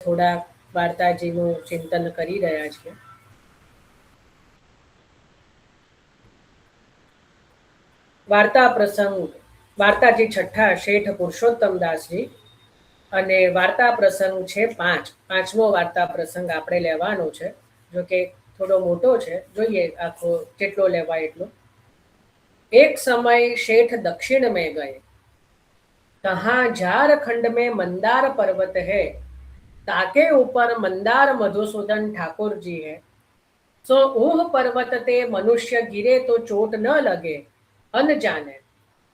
થોડા વાર્તાજીનું ચિંતન કરી રહ્યા છીએ. વાર્તા પ્રસંગ વાર્તાજી છઠ્ઠા શેઠ પુરુષોત્તમ દાસજી અને વાર્તા પ્રસંગ છે પાંચમો વાર્તા પ્રસંગ આપણે લેવાનો છે. જો કે થોડો મોટો છે, જોઈએ આખો કેટલો લેવાય એટલો. एक समय शेठ दक्षिण में गए, कहाँ झारखंड में मंदार पर्वत है, ताके ऊपर मंदार मधुसूदन ठाकुर जी है. सो ऊह पर्वत ते मनुष्य गिरे तो चोट न लगे, अन जाने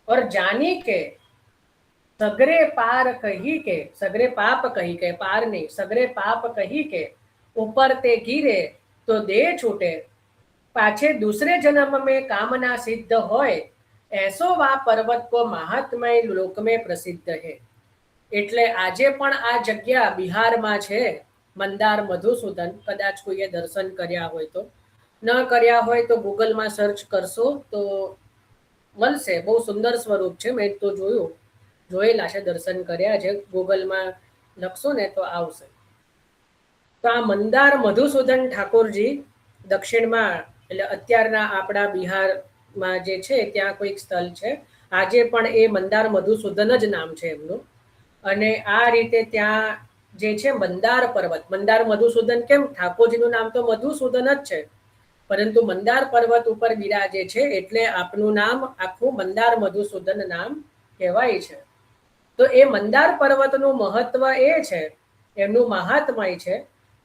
और जानी के सगरे पार कही के, सगरे पाप कही के, पार नहीं सगरे पाप कही के ऊपर ते गिरे तो दे छूटे, पाछे दूसरे जन्म में कामना सिद्ध होय, ऐसो वा पर्वत को महात्मय लोक में प्रसिद्ध है. એટલે આજે પણ આ જગ્યા બિહારમાં છે, મંદાર મધુસૂદન. કદાચ કોઈએ દર્શન કર્યા હોય તો, ન કર્યા હોય તો ગૂગલમાં સર્ચ કરશો તો મળશે. બહુ સુંદર સ્વરૂપ છે, મેં તો જોયેલા છે, દર્શન કર્યા છે. ગૂગલમાં લખશો ને તો આવશે. તો આ મંદાર મધુસૂદન ઠાકોરજી દક્ષિણમાં, એટલે અત્યારના આપણા બિહારમાં જે છે ત્યાં કોઈક સ્થળ છે. આજે પણ એ મંદાર મધુસૂદન જ નામ છે એમનું. અને આ રીતે ત્યાં જે છે મંદાર પર્વત, મંદાર મધુસૂદન કેમ, ઠાકોરજીનું નામ તો મધુસૂદન જ છે, પરંતુ મંદાર પર્વત ઉપર બિરાજે છે એટલે આપનું નામ આખું મંદાર મધુસૂદન નામ કહેવાય છે. તો એ મંદાર પર્વતનું મહત્વ એ છે, એમનું મહાત્મય છે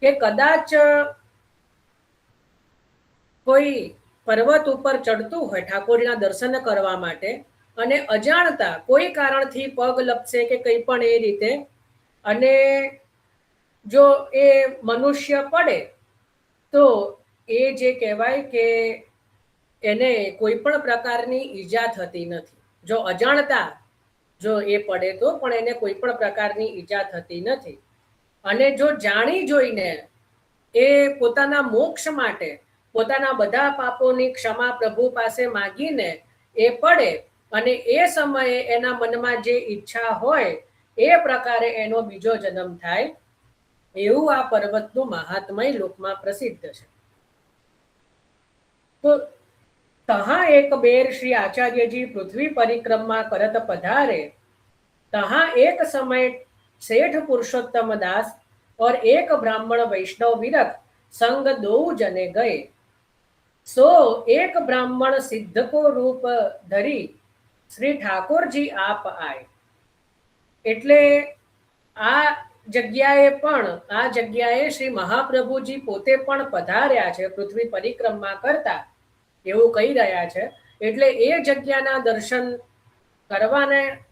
કે કદાચ કોઈ પર્વત ઉપર ચડતું હોય ઠાકોરજીના દર્શન કરવા માટે અને અજાણતા કોઈ કારણથી પગ લપસે કે કંઈ પણ એ રીતે, અને જો એ મનુષ્ય પડે તો એ જે કહેવાય કે એને કોઈ પણ પ્રકારની ઈજા થતી નથી. જો અજાણતા જો એ પડે તો પણ એને કોઈ પણ પ્રકારની ઈજા થતી નથી. અને જો જાણી જોઈને એ પોતાના મોક્ષ માટે પોતાના બધા પાપોની ક્ષમા પ્રભુ પાસે માગીને એ પડે અને એ સમયે એના મનમાં જે ઈચ્છા હોય એ પ્રકારે એનો બીજો જન્મ થાય, એવું આ પર્વતનું મહાત્મય લોકમાં પ્રસિદ્ધ છે. તો तहाँ एक बेर श्री आचार्य जी पृथ्वी परिक्रमा करत पधारे, तहाँ एक समय सेठ पुरुषोत्तम दास और एक ब्राह्मण वैष्णव विरक्त संग दो जने गए. सो एक ब्राह्मण सिद्ध को रूप धरी श्री ठाकुर जी आप आए. એટલે આ જગ્યાએ શ્રી મહાપ્રભુજી પોતે પણ પધાર્યા છે પૃથ્વી પરિક્રમા કરતા, એવું કહી રહ્યા છે. એટલે એ જગ્યાના દર્શન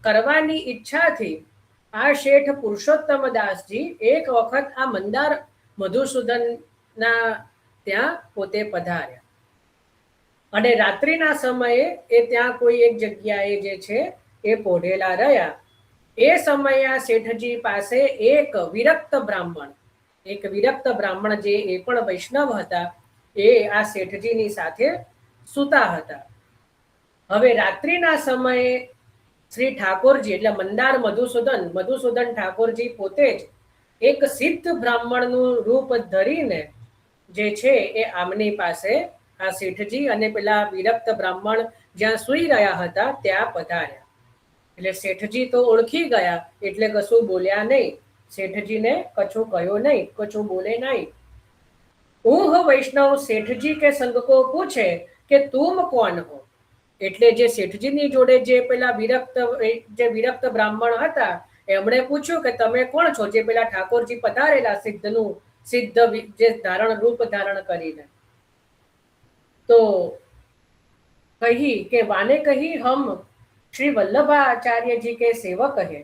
કરવાની ઈચ્છાથી આ શેઠ પુરુષોત્તમ દાસજી એક વખત આ મંદાર મધુસૂદનના ત્યાં પોતે પધાર્યા. અને રાત્રિના સમયે એ ત્યાં કોઈ એક જગ્યાએ જે છે એ પોઢેલા રહ્યા. એ સમયે આ શેઠજી પાસે એક વિરક્ત બ્રાહ્મણ જે એ પણ વૈષ્ણવ હતા, એ આ શેઠજીની સાથે સૂતા હતા. હવે રાત્રિના સમયે શ્રી ઠાકોરજી એટલે મંદાર મધુસૂદન ઠાકોરજી પોતે જ એક સિદ્ધ બ્રાહ્મણનું રૂપ ધરીને જે છે એ આમની પાસે આ શેઠજી અને પેલા વિરક્ત બ્રાહ્મણ જ્યાં સૂઈ રહ્યા હતા ત્યાં પધાર્યા. એટલે શેઠજી તો ઓળખી ગયા એટલે કશું બોલ્યા નહીં. શેઠજીને કશું કહ્યો નહીં, કશું બોલે નહીં. ऊह वैष्णव सेठजी के संग को पूछे કે તુમ કોણ હો. એટલે જે શેઠજીની જોડે જે પેલા વિરક્ત બ્રાહ્મણ હતા એમણે પૂછ્યું કે તમે કોણ છો, જે પેલા ઠાકોરજી પધારેલા સિદ્ધ જે રૂપ ધારણ કરીને. તો કહી કે વાને કહી હમ श्री वल्लभाचार्य जी के सेवक है.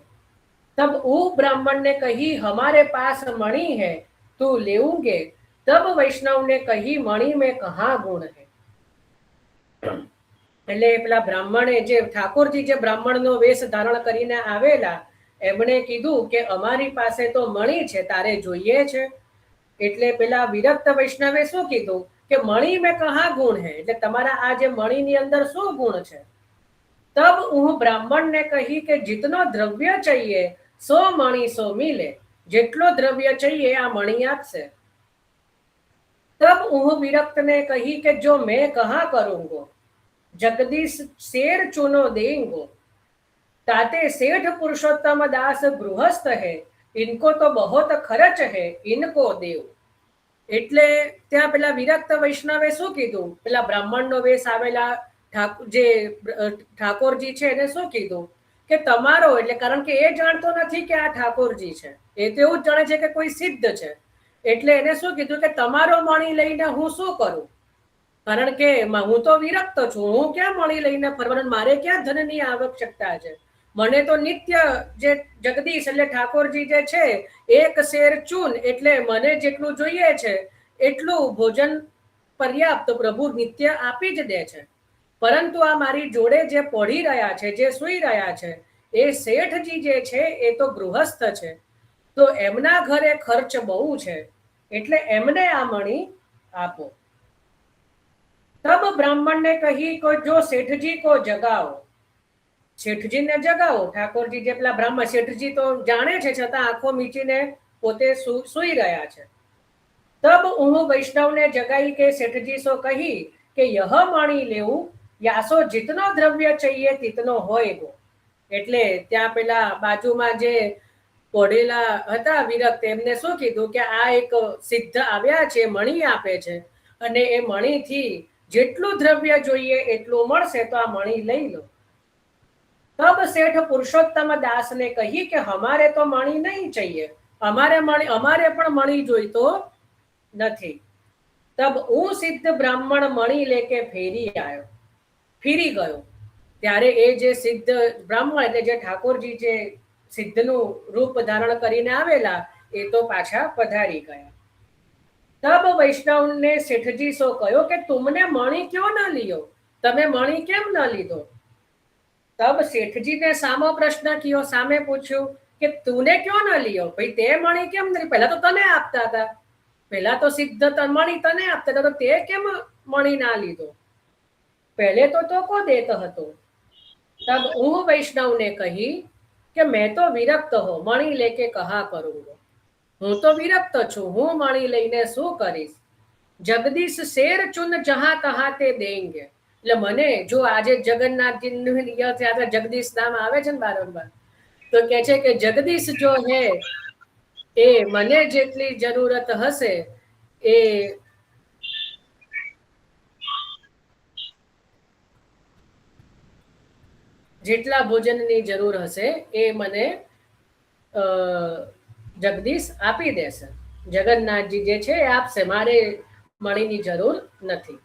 तब वो ब्राह्मण ने कही हमारे पास मणि है, तू लेऊंगे. तब वैष्णव ने कही मणि में कहाँ गुण है. એટલે પેલા બ્રાહ્મણે જે ઠાકોરજી જે બ્રાહ્મણનો વેશ ધારણ કરીને આવેલા એમણે કીધું કે અમારી પાસે તો મણિ છે, તારે જોઈએ છે. એટલે પેલા વિરક્ત વૈષ્ણવે શું કીધું કે મણિ में कहाँ गुण है, એટલે તમારા આ જે મણિની અંદર શું ગુણ છે. तब उह ब्राह्मण ने कही कि जितना द्रव्य चाहिए सो मणि सो मिले, જેટલો દ્રવ્ય चाहिए આ મણી આપશે। तब ऊह विरक्त ने कही कि जो मैं कहाँ करूंगो, जगदीश शेर चूनो देंगो, ताते सेठ पुरुषोत्तम दास गृहस्थ है, इनको तो बहुत खर्च है, इनको देव। એટલે ત્યાં પેલા વિરક્ત વૈષ્ણવે શું કીધું, પેલા બ્રાહ્મણનો વેશ આવેલા જે ઠાકોરજી છે એને શું કીધું કે તમારો, એટલે કારણ કે એ જાણતો નથી કે આ ઠાકોરજી છે, એ તો એવું જ જાણે છે કે કોઈ સિદ્ધ છે, એટલે એને શું કીધું કે તમારો મણી લઈને હું શું કરું, કારણ કે હું તો વિરક્ત છું, હું ક્યાં મણી લઈને ફરવાનું, મારે ક્યાં ધનની આવશ્યકતા છે, મને તો નિત્ય જે જગદીશ એટલે ઠાકોરજી જે છે એક શેર ચૂન એટલે મને જેટલું જોઈએ છે એટલું ભોજન પર્યાપ્ત પ્રભુ નિત્ય આપી જ દે છે। પરંતુ આ મારી જોડે જે પડી રહ્યા છે, જે સૂઈ રહ્યા છે, એ શેઠજી જે છે એ તો ગૃહસ્થ છે, તો એમના ઘરે ખર્ચ બહુ છે, એટલે એમને આ મણી આપો। तब ब्राह्मण ने कही को जो सेठजी को जगाओ, શેઠજી ને જગાવો। ઠાકોરજી જે પેલા બ્રાહ્મણ, શેઠજી તો જાણે છે છતાં આંખો મીચીને પોતે સૂઈ રહ્યા છે। तब ऊह वैष्णव ने जगाई के सेठजी सो कही કે यह मणी लेવું, यासो जितनो द्रव्य चाहिए तितनो होएगो। એટલે ત્યાં પેલા બાજુમાં જે પડેલા હતા વિરક્ત, એમને શું કીધું કે આ એક સિદ્ધ આવ્યા છે, મણી આપે છે, અને એ મણીથી જેટલું દ્રવ્ય જોઈએ એટલું મળશે, તો આ મણી લઈ લો। तब सेठ पुरुषोत्तम दास ने कही कि हमारे तो मणि नहीं चाहिए, हमारे पण मणि जोईतो નથી। तब ऊ सिद्ध ब्राह्मण मणि लेके ફીરી ગયો। ત્યારે એ જે સિદ્ધ બ્રાહ્મણ એટલે જે ઠાકોરજી જે સિદ્ધનું રૂપ ધારણ કરીને આવેલા એ તો પાછા પધારી ગયા। तब वैष्णव ने सेठजी सो कहो कि तुमने मणि क्यों न लियो, તમે મણી કેમ ન લીધો। तब सेठजी ने सामो प्रश्न कियो, सामे पूछ्યું કે તુને क्यों न लियो, भाई ते मणी केम नहीं, पहला तो तने आपता था, पहला तो सिद्ध मणी तने आपता था, तो ते केम मणी ना लीधो, पहले तो को देत हतो। तब ऊह वैष्णव ने कही कि मैं तो विरक्त हो, मणी लेके कहा करूंगा, हूँ तो विरक्त छू, हूँ मणी लईने शू करीश, जगदीश शेर चुन जहाँ तहाँ ते देंगे। એટલે મને જો આજે જગન્નાથજીનું યાત્રા જગદીશ નામ આવે છે ને બારંબાર, તો કહે છે કે જગદીશ જો હે એ મને જેટલી જરૂરત હશે એ જેટલા ભોજનની જરૂર હશે એ મને જગદીશ આપી દેશે, જગન્નાથજી જે છે એ આપશે, મારે મણીની જરૂર નથી।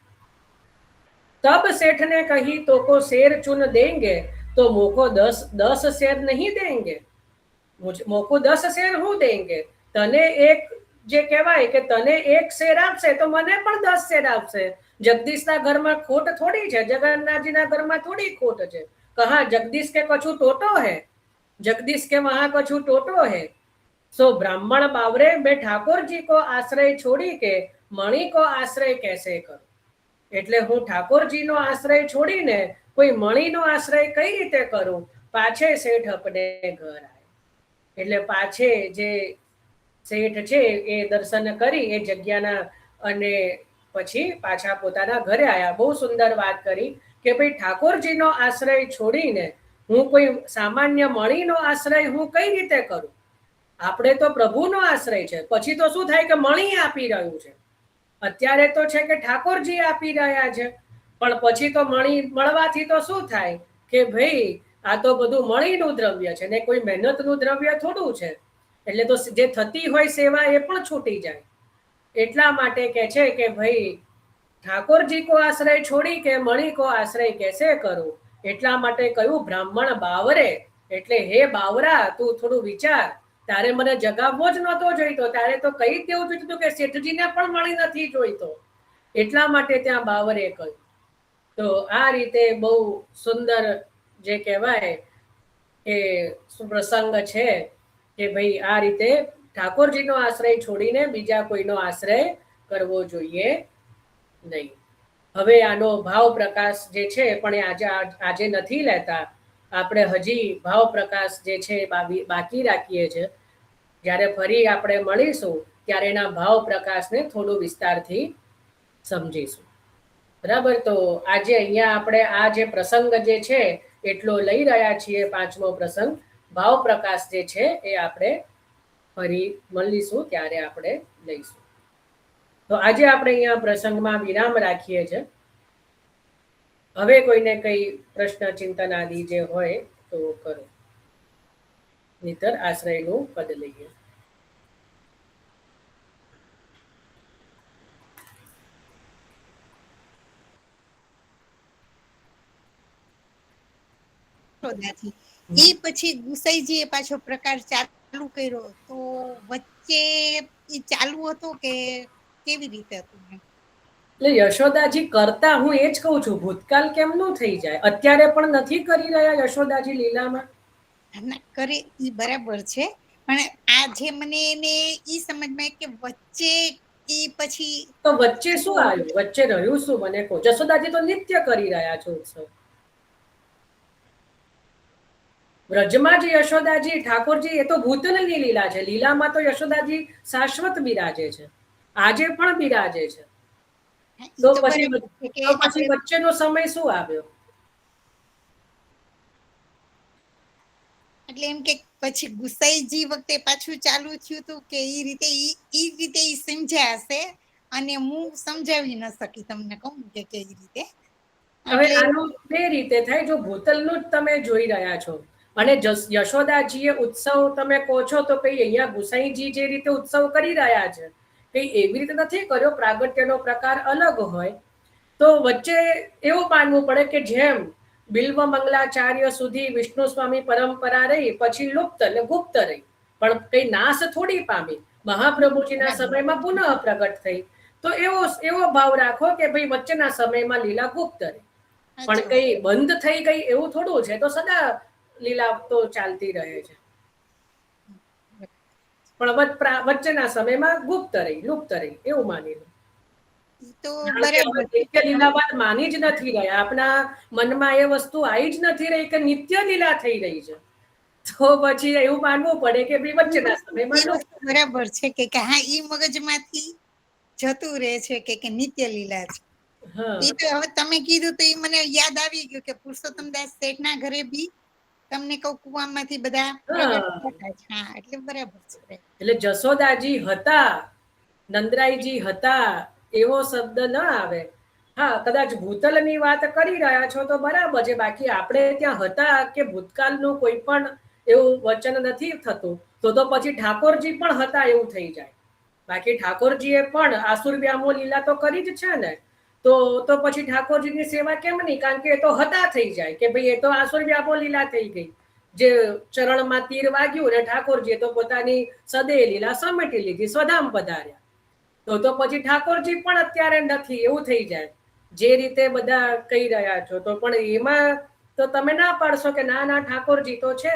तब सेठ ने कही तो को शेर चुन देंगे, तो मोको 10 शेर नहीं देंगे, मोको 10 शेर हूँ देंगे, तने एक जे कहेवाय के तने एक शेर आपसे तो मने पण 10 शेर आपसे। जगदीशना घरमां खोट थोड़ी छे, जगन्नाथजीना घरमां थोड़ी खोट छे, कहा जगदीश के कछु टोटो है, जगदीश के वहां कछु टोटो है। सो ब्राह्मण बावरे मैं ठाकुर जी को आश्रय छोड़ी के मणि को आश्रय कैसे करूं, એટલે હું ઠાકોરજીનો આશ્રય છોડીને કોઈ મણીનો આશ્રય કઈ રીતે કરું। પાછે શેઠ અપને ઘર આવે, એટલે પાછે જે શેઠ છે એ દર્શન કરી એ જગ્યાના અને પછી પાછા પોતાના ઘરે આવ્યા। બહુ સુંદર વાત કરી કે ભાઈ ઠાકોરજીનો આશ્રય છોડીને હું કોઈ સામાન્ય મણીનો આશ્રય હું કઈ રીતે કરું। આપણે તો પ્રભુનો આશ્રય છે, પછી તો શું થાય કે મણી આપી રહ્યું છે, અત્યારે તો છે કે ઠાકોરજી આપી રહ્યા છે, પણ પછી તો મણી મળવાથી તો શું થાય કે ભાઈ આ તો બધું મણીનું દ્રવ્ય છે ને કોઈ મહેનતનું દ્રવ્ય થોડું છે, એટલે તો જે થતી હોય સેવા એ પણ છૂટી જાય। એટલા માટે કહે છે કે ભાઈ ઠાકોરજી કો આશ્રય છોડી કે મણી કો આશ્રય કેસે કરું। એટલા માટે કહ્યું બ્રાહ્મણ બાવરે, એટલે હે બાવરા તું થોડું વિચાર, તારે મને જગાવવો જ નહોતો જોઈતો, તારે તો કહી દેવું જોઈતું કે શેઠજીને પણ મળી નથી જોઈતો, એટલા માટે ત્યાં બાવરે કહ્યું। તો આ રીતે બહુ સુંદર જે કહેવાય એ પ્રસંગ છે કે ભાઈ આ રીતે ઠાકોરજીનો આશ્રય છોડીને બીજા કોઈનો આશ્રય કરવો જોઈએ નહીં। હવે આનો ભાવ પ્રકાશ જે છે પણ આજે નથી લેતા, આપણે હજી ભાવ પ્રકાશ જે છે બાકી રાખીએ છીએ, જ્યારે ફરી આપણે મળીશું ત્યારે એના ભાવ પ્રકાશને થોડું વિસ્તારથી સમજીશું. બરાબર. તો આજે અહીંયા આપણે આ જે પ્રસંગ જે છે એટલો લઈ રહ્યા છીએ. 5મો પ્રસંગ ભાવ પ્રકાશ જે છે એ આપણે ફરી મળીશું ત્યારે આપણે લઈશું. તો આજે આપણે અહીંયા પ્રસંગમાં વિરામ રાખીએ છીએ. હવે કોઈને કઈ પ્રશ્ન ચિંતન આદિ જે હોય તો કરો, નહીતર આશ્રયનું પદ લઈએ. એ પછી ગુસાઈજી એ પાછો પ્રકાર ચાલુ કર્યો, તો વચ્ચે એ ચાલુ હતો કે કેવી રીતે હતું? એટલે યશોદાજી કરતા, હું એ જ કહું છું, ભૂતકાળ કેમનું થઈ જાય? અત્યારે પણ નથી કરી રહ્યા યશોદાજી લીલામાં? કરે એ બરાબર છે, પણ આ જે મને એને ઈ સમજમાં કે વચ્ચે એ પછી તો વચ્ચે શું આવ્યું? વચ્ચે રહ્યું શું મને કહો. યશોદાજી તો નિત્ય કરી રહ્યા છો ઉત્સવ. વ્રજમાં જ યશોદાજી ઠાકોરજી એ તો ભૂતલની લીલા છે. લીલામાં તો યશોદાજી શાશ્વત બિરાજે છે, આજે પણ બિરાજે છે. તો પછી વચ્ચેનો સમય શું આવ્યો? એટલે એમ કે પછી ગુસાઈજી વખતે પાછું ચાલુ થયું હતું કે એ રીતે ઈ સમજ્યા હશે, અને હું સમજાવી ન શકી તમને કહું કે કેવી રીતે. હવે આનું બે રીતે થાય. જો ભૂતલનું જ તમે જોઈ રહ્યા છો અને યશોદાજીએ ઉત્સવ તમે કહો છો, તો કઈ અહીંયા ગુસાઈજી જે રીતે ઉત્સવ કરી રહ્યા છે કઈ એવી રીતે નથી કર્યો. પ્રાગટ્યનો પ્રકાર અલગ હોય તો વચ્ચે એવું માનવું પડે કે જેમ બિલ્વ મંગલાચાર્ય સુધી વિષ્ણુ સ્વામી પરંપરા રહી, પછી લુપ્ત એટલે ગુપ્ત રહી, પણ કઈ નાશ થોડી પામી. મહાપ્રભુજીના સમયમાં પુનઃ પ્રગટ થઈ. તો એવો ભાવ રાખો કે ભાઈ વચ્ચેના સમયમાં લીલા ગુપ્ત રહી, પણ કઈ બંધ થઈ ગઈ એવું થોડું છે. તો સદા લીલા તો ચાલતી રહે છે, પણ વચ્ચેના સમયમાં ગુપ્ત રહી, લુપ્ત રહી એવું માની લો. નિત્ય લીલાવાદ માની જ નથી રહ્યા. આપણા મનમાં એ વસ્તુ આવી જ નથી રહી કે નિત્ય લીલા થઈ રહી છે. તો પછી એવું માનવું પડે કે ભાઈ વચ્ચેના સમયમાં બરાબર છે કે હા ઈ મગજમાંથી જતું રહે છે કે નિત્ય લીલા છે. એ તો હવે તમે કીધું તો એ મને યાદ આવી ગયું કે પુરુષોત્તમદાસ શેઠના ઘરે બી તમને કહું કુવામાંથી બધા એટલે બરાબર છે. એટલે જશોદાજી હતા, નંદરાયજી હતા એવો શબ્દ ન આવે. હા, કદાચ ભૂતલની વાત કરી રહ્યા છો તો બરાબર છે. બાકી આપણે ત્યાં હતા કે ભૂતકાળનું કોઈ પણ એવું વચન નથી થતું. તો પછી ઠાકોરજી પણ હતા એવું થઈ જાય. બાકી ઠાકોરજીએ પણ આસુર વ્યામો લીલા તો કરી જ છે ને. તો પછી ઠાકોરજીની સેવા કેમ નહીં? કારણ કે એ તો હતા થઈ જાય કે ભાઈ એ તો આસુર વ્યામો લીલા થઈ ગઈ. જે ચરણમાં તીર વાગ્યું ને ઠાકોરજીએ તો પોતાની સદે લીલા સમેટી લીધી, સ્વધામ પધાર્યા. તો પછી ઠાકોરજી પણ અત્યારે નથી એવું થઈ જાય જે રીતે બધા કહી રહ્યા છો. તો પણ એમાં તો તમે ના પાડશો કે ના ના ઠાકોરજી તો છે.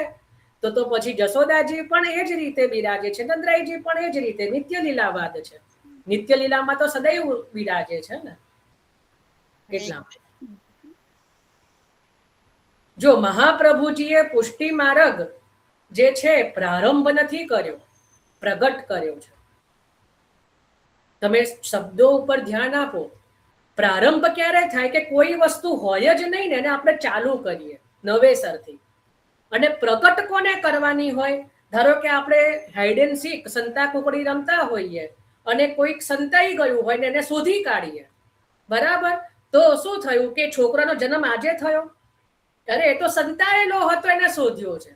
તો પછી જશોદાજી પણ એ જ રીતે બિરાજે છે, નંદરાયજી પણ એ જ રીતે નિત્ય લીલાવાદ છે. નિત્ય લીલામાં તો સદૈવ બિરાજે છે ને. એટલા જો મહાપ્રભુજીએ પુષ્ટિ માર્ગ જે છે પ્રારંભ નથી કર્યો, પ્રગટ કર્યો છે. તમે શબ્દો ઉપર ધ્યાન આપો. પ્રારંભ ક્યારે થાય કે કોઈ વસ્તુ હોય જ નહીં ને એને આપણે ચાલુ કરીએ નવેસરથી. અને પ્રગટ કોને કરવાની હોય? ધારો કે આપણે હાઈડ એન્ડ સીક સંતા કુકડી રમતા હોઈએ અને કોઈક સંતાઈ ગયું હોય ને એને શોધી કાઢીએ, બરાબર? તો શું થયું કે છોકરાનો જન્મ આજે થયો? અરે એ તો સંતાયેલો હતો, એને શોધ્યો છે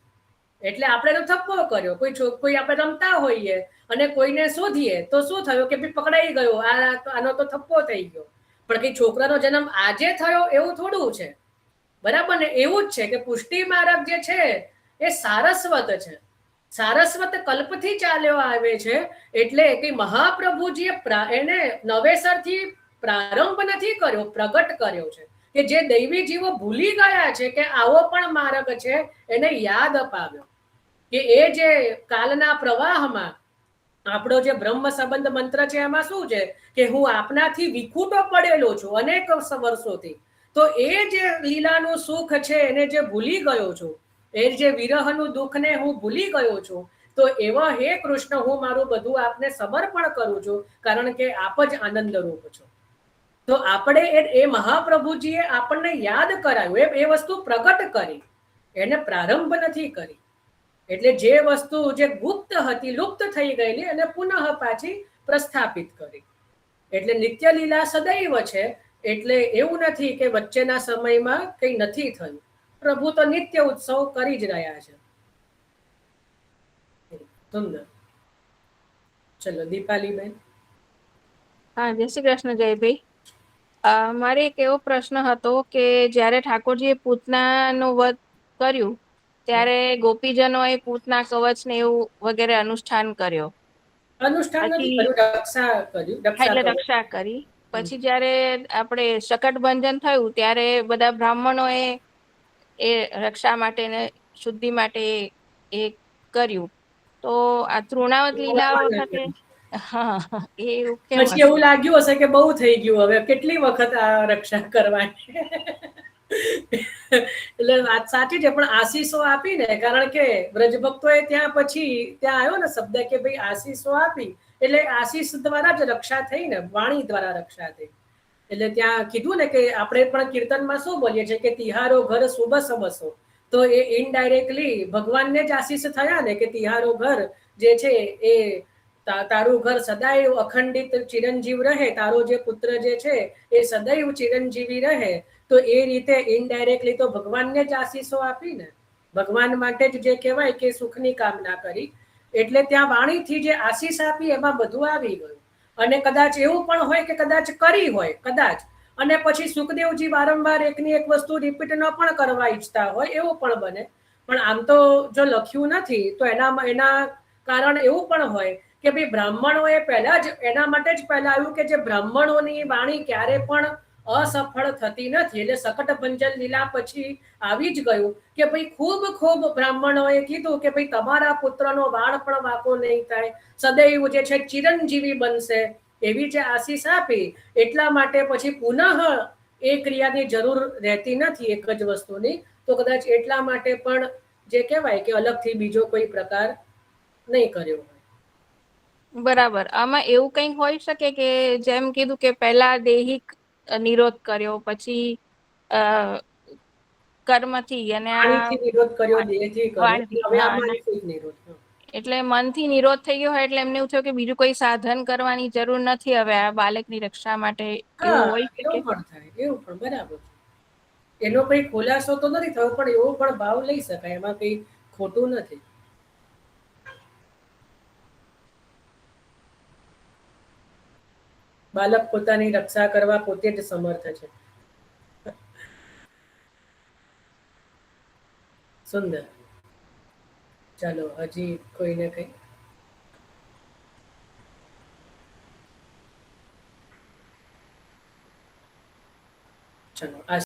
એટલે આપણે તો થપ્પો કર્યો. કોઈ આપણે રમતા હોઈએ અને કોઈને શોધીએ તો શું થયું કે પકડાઈ ગયો, આનો તો થપ્પો થઈ ગયો. પણ કઈ છોકરાનો જન્મ આજે થયો એવું થોડું છે, બરાબર ને? એવું જ છે કે પુષ્ટિ માર્ગ જે છે એ સારસ્વત છે. સારસ્વત કલ્પથી ચાલ્યો આવે છે. એટલે કે મહાપ્રભુજીએ એને નવેસરથી પ્રારંભ નથી કર્યો, પ્રગટ કર્યો છે. કે જે દૈવી જીવો ભૂલી ગયા છે કે આવો પણ માર્ગ છે, એને યાદ અપાવ્યો. કે એ જે કાલના પ્રવાહમાં આપણો જે બ્રહ્મ સંબંધ મંત્ર છે એમાં શું છે કે હું આપનાથી વિખૂટો પડેલો છું અનેક વર્ષોથી. તો એ જે લીલાનું સુખ છે એને જે ભૂલી ગયો છું, એ જે વિરહનું દુઃખને હું ભૂલી ગયો છું, તો એવા હે કૃષ્ણ હું મારું બધું આપને સમર્પણ કરું છું, કારણ કે આપ જ આનંદ રૂપ છો. તો આપણે એ મહાપ્રભુજીએ આપણને યાદ કરાવ્યું, એ વસ્તુ પ્રગટ કરી, એને પ્રારંભ નથી કરી. એટલે જે વસ્તુ જે ગુપ્ત હતી, લુપ્ત થઈ ગયેલી, અને પુનઃ પાછી પ્રસ્થાપિત કરી. એટલે નિત્ય લીલા સદૈવ છે. એટલે એવું નથી કે વચ્ચેના સમયમાં કઈ નથી થયું. પ્રભુ તો નિત્ય ઉત્સવ કરી જ રહ્યા છે. સુંદર. ચલો દીપાલીબેન. હા, જય શ્રી કૃષ્ણ જયભાઈ. મારે એક એવો પ્રશ્ન હતો કે જ્યારે ઠાકોરજીએ પૂતનાનું વધ કર્યું ત્યારે ગોપીજનોએ પૂતના કવચ ને એવું વગેરે અનુષ્ઠાન કર્યો. અનુષ્ઠાન નથી પછી કર્યું, રક્ષા કર્યું. એટલે રક્ષા કરી. પછી જયારે આપણે શકટભંજન થયું ત્યારે બધા બ્રાહ્મણોએ એ રક્ષા માટે ને શુદ્ધિ માટે એ કર્યું. તો આ તૃણાવત લીલા વખતે હા એવું કેમ પછી હશે? એવું લાગ્યું હશે કે બહુ થઈ ગયું, હવે કેટલી વખત આ રક્ષા કરવાની. એટલે વાત સાચી છે, પણ આશીષો આપીને, કારણ કે બ્રજભક્તોએ ત્યાં પછી ત્યાં આવ્યો ને શબ્દ કે ભાઈ આશીષો આપી, એટલે આશીષ દ્વારા જ રક્ષા થઈ ને, વાણી દ્વારા રક્ષા થઈ. એટલે ત્યાં કીધું ને કે આપણે પણ કીર્તનમાં શું બોલીએ છીએ કે તિહારો ઘર સુબસ બસો, તો એ ઇનડાયરેક્ટલી ભગવાનને જ આશીષ થયા ને કે તિહારો ઘર જે છે એ તારું ઘર સદાય અખંડિત ચિરંજીવ રહે, તારો જે પુત્ર જે છે એ સદૈવ ચિરંજીવી રહે. તો એ રીતે ઇનડાયરેક્ટલી તો ભગવાનને જ આશીષો આપીને, ભગવાન માટે જ જે કહેવાય કે સુખની કામના કરી. એટલે ત્યાં વાણીથી જે આશીષ આપી એમાં બધું આવી ગયું. અને કદાચ એવું પણ હોય કે કદાચ કરી હોય, કદાચ, અને પછી સુખદેવજી વારંવાર એકની એક વસ્તુ રિપીટ ન પણ કરવા ઈચ્છતા હોય, એવું પણ બને. પણ આમ તો જો લખ્યું નથી તો એના કારણ એવું પણ હોય કે ભાઈ બ્રાહ્મણોએ પહેલા જ એના માટે જ પહેલા આવ્યું કે જે બ્રાહ્મણોની વાણી ક્યારે પણ અસફળ થતી નથી. એટલે શકટભંજન લીલા પછી આવી જ ગયું કે ભાઈ ખૂબ ખૂબ બ્રાહ્મણોએ કીધું કે ભાઈ તમારા પુત્રનો વાળ પણ વાંકો નહીં થાય, સદૈવ જે છે ચિરંજીવી બનશે, એવી જે આશીષ આપી. એટલા માટે પછી પુનઃ એ ક્રિયાની જરૂર રહેતી નથી એક જ વસ્તુની. તો કદાચ એટલા માટે પણ જે કહેવાય કે અલગથી બીજો કોઈ પ્રકાર નહીં કર્યો. બરાબર. આમાં એવું કંઈક હોઈ શકે કે જેમ કીધું કે પહેલા દૈહિક નિરોધ કર્યો, પછી કર્મથી અને વાણીથી વિરોધ કર્યો, દેહથી કર્યો, હવે હા, આમાં નિરોધ. એટલે મનથી નિરોધ થઈ ગયો હોય એટલે એમને એવું થયું કે બીજું કોઈ સાધન કરવાની જરૂર નથી હવે આ બાળકની રક્ષા માટે. એવું હા, હોય શકે? એવું પણ થાય, એવું પણ બરાબર. એનો કઈ ખુલાસો તો નથી થયો, પણ એવો પણ ભાવ લઈ શકાય, એમાં કઈ ખોટું નથી. બાળક પોતાની રક્ષા કરવા પોતે જ સમર્થ છે. સુંદર. ચાલો હજી કોઈને કઈ. ચલો.